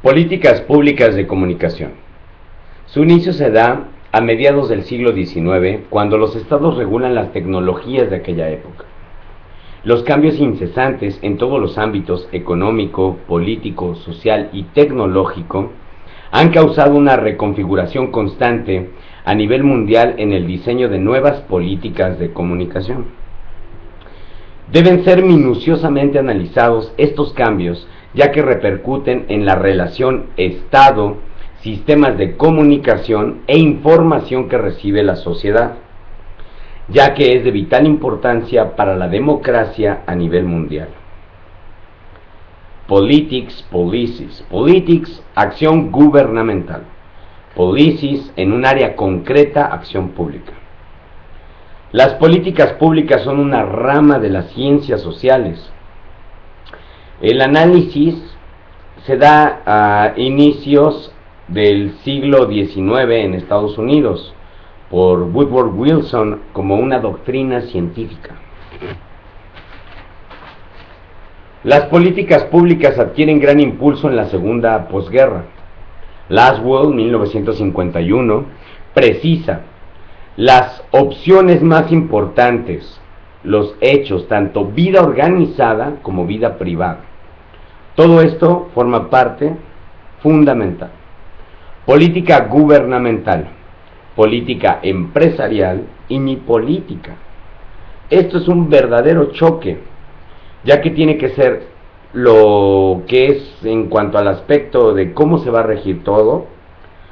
Políticas públicas de comunicación. Su inicio se da a mediados del siglo XIX, cuando los estados regulan las tecnologías de aquella época. Los cambios incesantes en todos los ámbitos económico, político, social y tecnológico han causado una reconfiguración constante a nivel mundial en el diseño de nuevas políticas de comunicación. Deben ser minuciosamente analizados estos cambios, ya que repercuten en la relación Estado, sistemas de comunicación e información que recibe la sociedad, ya que es de vital importancia para la democracia a nivel mundial. Politics, policies. Politics, acción gubernamental. Policies, en un área concreta, acción pública. Las políticas públicas son una rama de las ciencias sociales. El análisis se da a inicios del siglo XIX en Estados Unidos por Woodrow Wilson como una doctrina científica. Las políticas públicas adquieren gran impulso en la segunda posguerra. Laswell, 1951, precisa las opciones más importantes, los hechos, tanto vida organizada como vida privada. Todo esto forma parte fundamental. Política gubernamental, política empresarial y ni política. Esto es un verdadero choque, ya que tiene que ser lo que es en cuanto al aspecto de cómo se va a regir todo,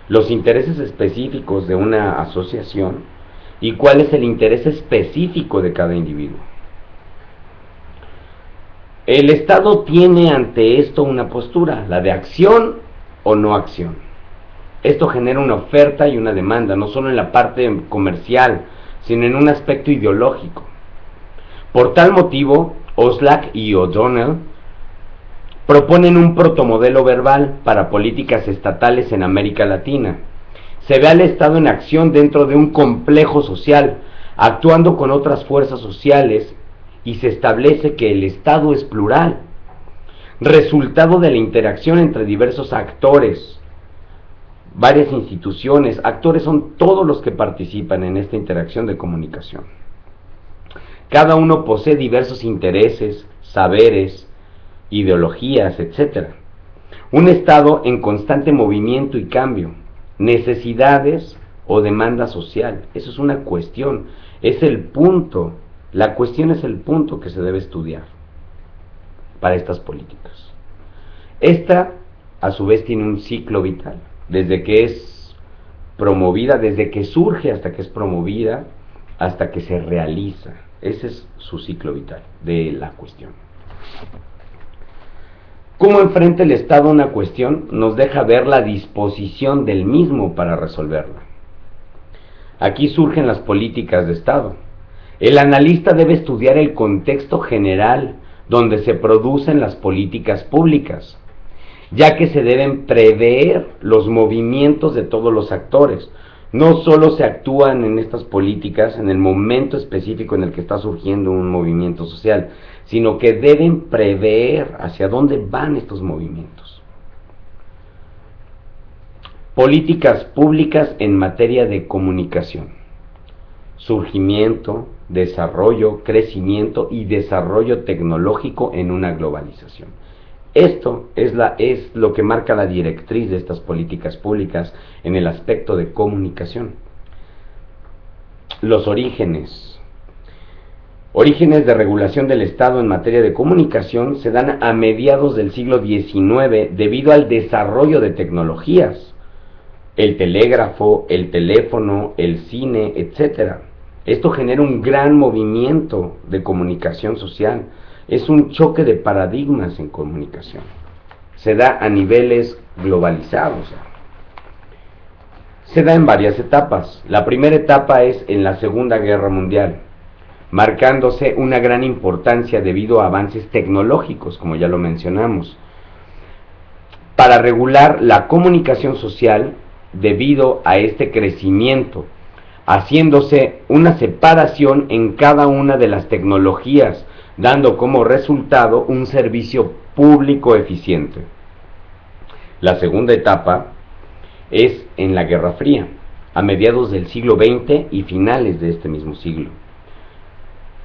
los intereses específicos de una asociación y cuál es el interés específico de cada individuo. El Estado tiene ante esto una postura, la de acción o no acción. Esto genera una oferta y una demanda, no solo en la parte comercial, sino en un aspecto ideológico. Por tal motivo, Oslac y O'Donnell proponen un protomodelo verbal para políticas estatales en América Latina. Se ve al Estado en acción dentro de un complejo social, actuando con otras fuerzas sociales, y se establece que el Estado es plural, resultado de la interacción entre diversos actores, varias instituciones. Actores son todos los que participan en esta interacción de comunicación. Cada uno posee diversos intereses, saberes, ideologías, etc. Un Estado en constante movimiento y cambio, necesidades o demanda social. Eso es una cuestión, es el punto. La cuestión es el punto que se debe estudiar para estas políticas. Esta, a su vez, tiene un ciclo vital, desde que es promovida, desde que surge hasta que es promovida, hasta que se realiza. Ese es su ciclo vital de la cuestión. Cómo enfrenta el Estado una cuestión nos deja ver la disposición del mismo para resolverla. Aquí surgen las políticas de Estado. El analista debe estudiar el contexto general donde se producen las políticas públicas, ya que se deben prever los movimientos de todos los actores. No solo se actúan en estas políticas en el momento específico en el que está surgiendo un movimiento social, sino que deben prever hacia dónde van estos movimientos. Políticas públicas en materia de comunicación. Surgimiento, desarrollo, crecimiento y desarrollo tecnológico en una globalización. Esto es lo que marca la directriz de estas políticas públicas en el aspecto de comunicación. Los orígenes. Orígenes de regulación del Estado en materia de comunicación se dan a mediados del siglo XIX debido al desarrollo de tecnologías. El telégrafo, el teléfono, el cine, etc. Esto genera un gran movimiento de comunicación social. Es un choque de paradigmas en comunicación. Se da a niveles globalizados. Se da en varias etapas. La primera etapa es en la Segunda Guerra Mundial, marcándose una gran importancia debido a avances tecnológicos, como ya lo mencionamos, para regular la comunicación social debido a este crecimiento, haciéndose una separación en cada una de las tecnologías, dando como resultado un servicio público eficiente. La segunda etapa es en la Guerra Fría, a mediados del siglo XX y finales de este mismo siglo.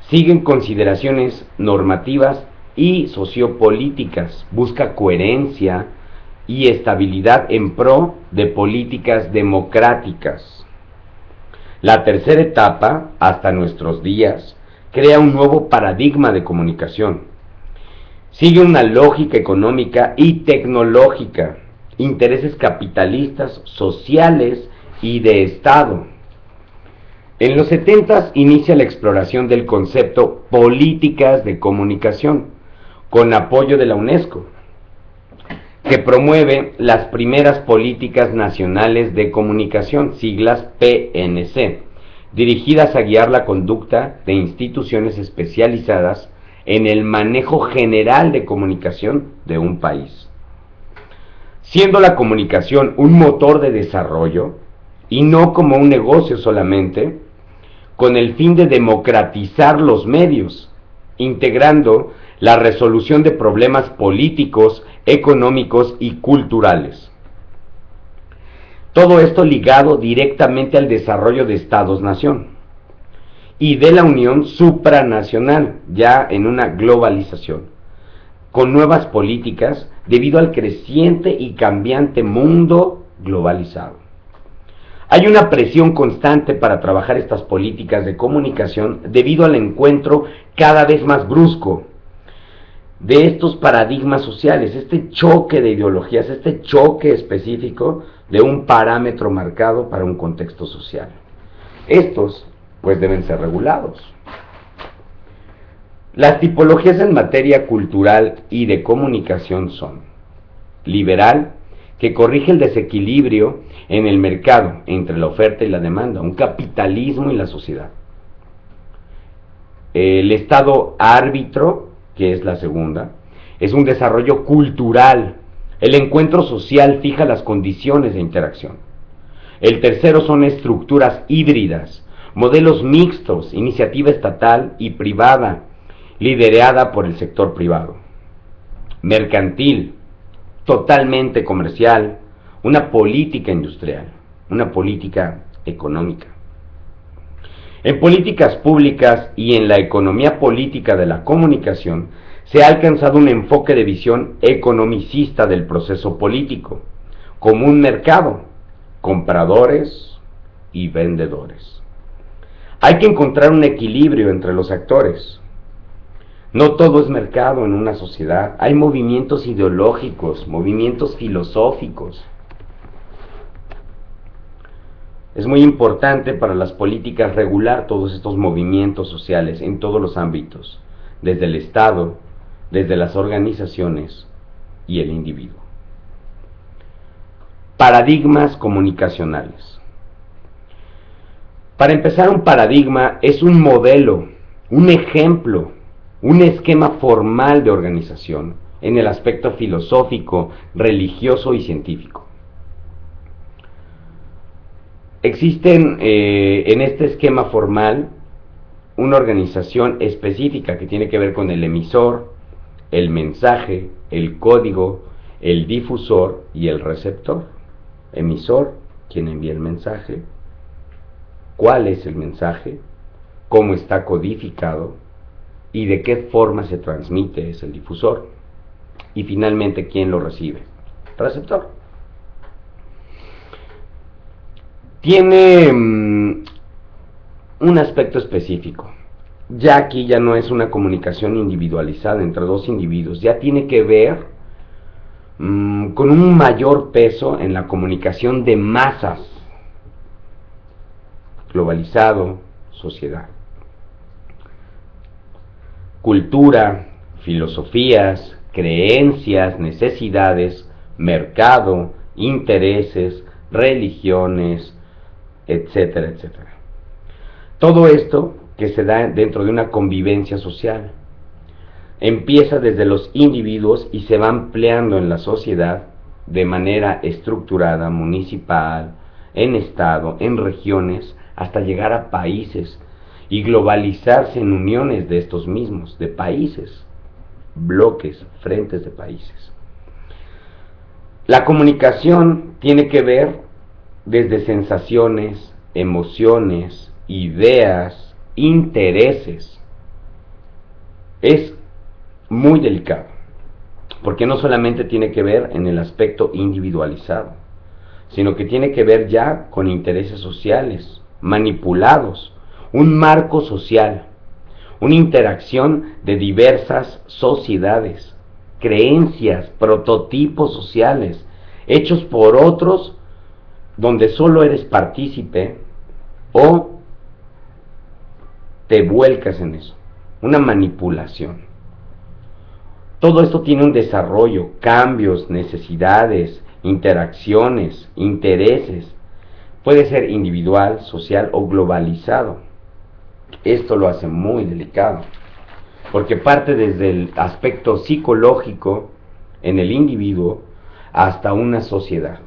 Siguen consideraciones normativas y sociopolíticas, busca coherencia y estabilidad en pro de políticas democráticas. La tercera etapa, hasta nuestros días, crea un nuevo paradigma de comunicación. Sigue una lógica económica y tecnológica, intereses capitalistas, sociales y de Estado. En los 70 inicia la exploración del concepto políticas de comunicación, con apoyo de la UNESCO, que promueve las primeras políticas nacionales de comunicación, siglas PNC, dirigidas a guiar la conducta de instituciones especializadas en el manejo general de comunicación de un país. Siendo la comunicación un motor de desarrollo y no como un negocio solamente, con el fin de democratizar los medios, integrando la resolución de problemas políticos, económicos y culturales. Todo esto ligado directamente al desarrollo de Estados-nación y de la unión supranacional, ya en una globalización, con nuevas políticas debido al creciente y cambiante mundo globalizado. Hay una presión constante para trabajar estas políticas de comunicación debido al encuentro cada vez más brusco de estos paradigmas sociales, este choque de ideologías, este choque específico de un parámetro marcado para un contexto social. Estos, pues, deben ser regulados. Las tipologías en materia cultural y de comunicación son: liberal, que corrige el desequilibrio en el mercado entre la oferta y la demanda, un capitalismo y la sociedad. El Estado árbitro, que es la segunda, es un desarrollo cultural. El encuentro social fija las condiciones de interacción. El tercero son estructuras híbridas, modelos mixtos, iniciativa estatal y privada, liderada por el sector privado. Mercantil, totalmente comercial, una política industrial, una política económica. En políticas públicas y en la economía política de la comunicación se ha alcanzado un enfoque de visión economicista del proceso político, como un mercado, compradores y vendedores. Hay que encontrar un equilibrio entre los actores. No todo es mercado en una sociedad, hay movimientos ideológicos, movimientos filosóficos. Es muy importante para las políticas regular todos estos movimientos sociales en todos los ámbitos, desde el Estado, desde las organizaciones y el individuo. Paradigmas comunicacionales. Para empezar, un paradigma es un modelo, un ejemplo, un esquema formal de organización en el aspecto filosófico, religioso y científico. Existen en este esquema formal una organización específica que tiene que ver con el emisor, el mensaje, el código, el difusor y el receptor. Emisor, quien envía el mensaje, cuál es el mensaje, cómo está codificado y de qué forma se transmite, es el difusor. Y finalmente, ¿quién lo recibe? Receptor. Tiene un aspecto específico. Ya aquí ya no es una comunicación individualizada entre dos individuos, ya tiene que ver con un mayor peso en la comunicación de masas, globalizado, sociedad. Cultura, filosofías, creencias, necesidades, mercado, intereses, religiones, etcétera, etcétera. Todo esto que se da dentro de una convivencia social empieza desde los individuos y se va ampliando en la sociedad de manera estructurada, municipal, en estado, en regiones, hasta llegar a países y globalizarse en uniones de estos mismos, de países, bloques, frentes de países. La comunicación tiene que ver desde sensaciones, emociones, ideas, intereses. Es muy delicado, porque no solamente tiene que ver en el aspecto individualizado, sino que tiene que ver ya con intereses sociales, manipulados, un marco social, una interacción de diversas sociedades, creencias, prototipos sociales, hechos por otros donde solo eres partícipe o te vuelcas en eso, una manipulación. Todo esto tiene un desarrollo, cambios, necesidades, interacciones, intereses. Puede ser individual, social o globalizado. Esto lo hace muy delicado, porque parte desde el aspecto psicológico en el individuo hasta una sociedad.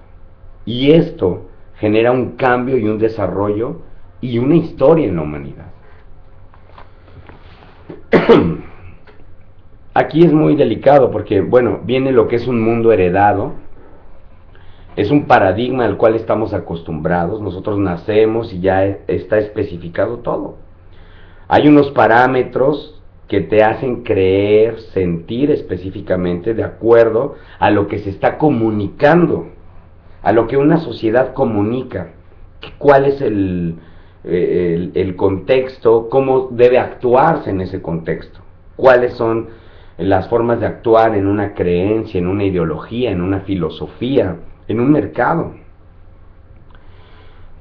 Y esto genera un cambio y un desarrollo y una historia en la humanidad. Aquí es muy delicado porque, bueno, viene lo que es un mundo heredado, es un paradigma al cual estamos acostumbrados, nosotros nacemos y ya está especificado todo. Hay unos parámetros que te hacen creer, sentir específicamente de acuerdo a lo que se está comunicando, a lo que una sociedad comunica, cuál es el contexto, cómo debe actuarse en ese contexto, cuáles son las formas de actuar en una creencia, en una ideología, en una filosofía, en un mercado.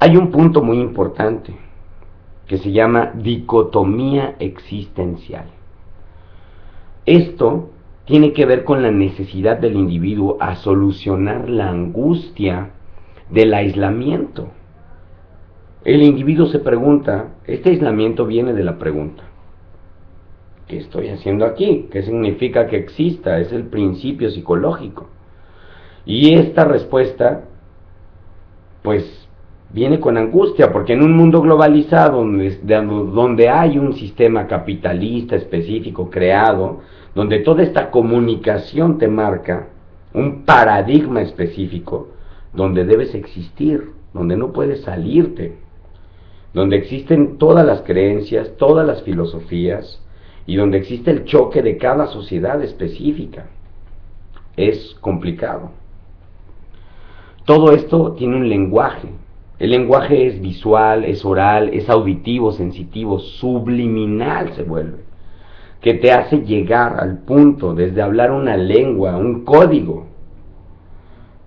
Hay un punto muy importante que se llama dicotomía existencial. Esto tiene que ver con la necesidad del individuo a solucionar la angustia del aislamiento. El individuo se pregunta, este aislamiento viene de la pregunta, ¿qué estoy haciendo aquí? ¿Qué significa que exista? Es el principio psicológico. Y esta respuesta, pues, viene con angustia, porque en un mundo globalizado, donde hay un sistema capitalista específico creado, donde toda esta comunicación te marca un paradigma específico, donde debes existir, donde no puedes salirte, donde existen todas las creencias, todas las filosofías, y donde existe el choque de cada sociedad específica. Es complicado. Todo esto tiene un lenguaje. El lenguaje es visual, es oral, es auditivo, sensitivo, subliminal se vuelve, que te hace llegar al punto desde hablar una lengua, un código.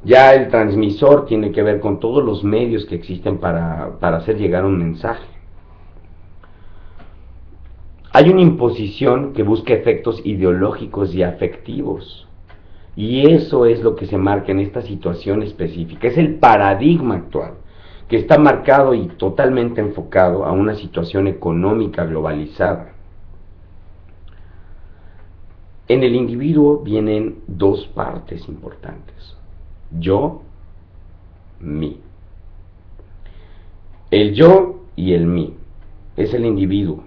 Ya el transmisor tiene que ver con todos los medios que existen para hacer llegar un mensaje. Hay una imposición que busca efectos ideológicos y afectivos. Y eso es lo que se marca en esta situación específica. Es el paradigma actual, que está marcado y totalmente enfocado a una situación económica globalizada. En el individuo vienen dos partes importantes: yo, mí. El yo y el mí es el individuo,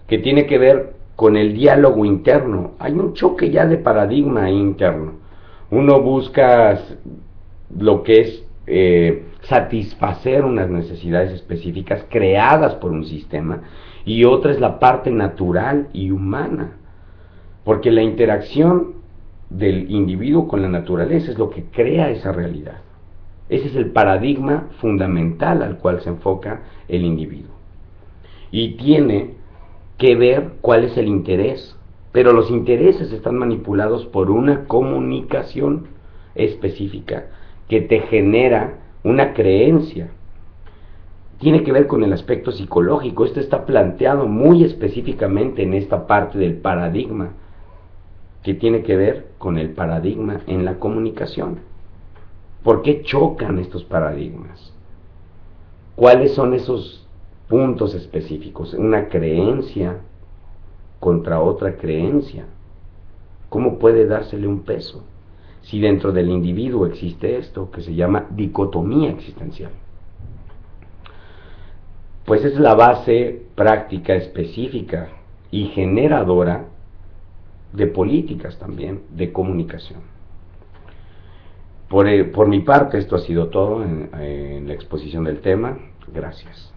que tiene que ver con el diálogo interno. Hay un choque ya de paradigma interno. Uno busca lo que es satisfacer unas necesidades específicas creadas por un sistema, y otra es la parte natural y humana, porque la interacción del individuo con la naturaleza es lo que crea esa realidad. Ese es el paradigma fundamental al cual se enfoca el individuo, y tiene que ver cuál es el interés, pero los intereses están manipulados por una comunicación específica que te genera una creencia. Tiene que ver con el aspecto psicológico. Esto está planteado muy específicamente en esta parte del paradigma, que tiene que ver con el paradigma en la comunicación. ¿Por qué chocan estos paradigmas? ¿Cuáles son esos puntos específicos? Una creencia contra otra creencia. ¿Cómo puede dársele un peso si dentro del individuo existe esto que se llama dicotomía existencial? Pues es la base práctica específica y generadora de políticas también de comunicación. Por mi parte, esto ha sido todo en la exposición del tema. Gracias.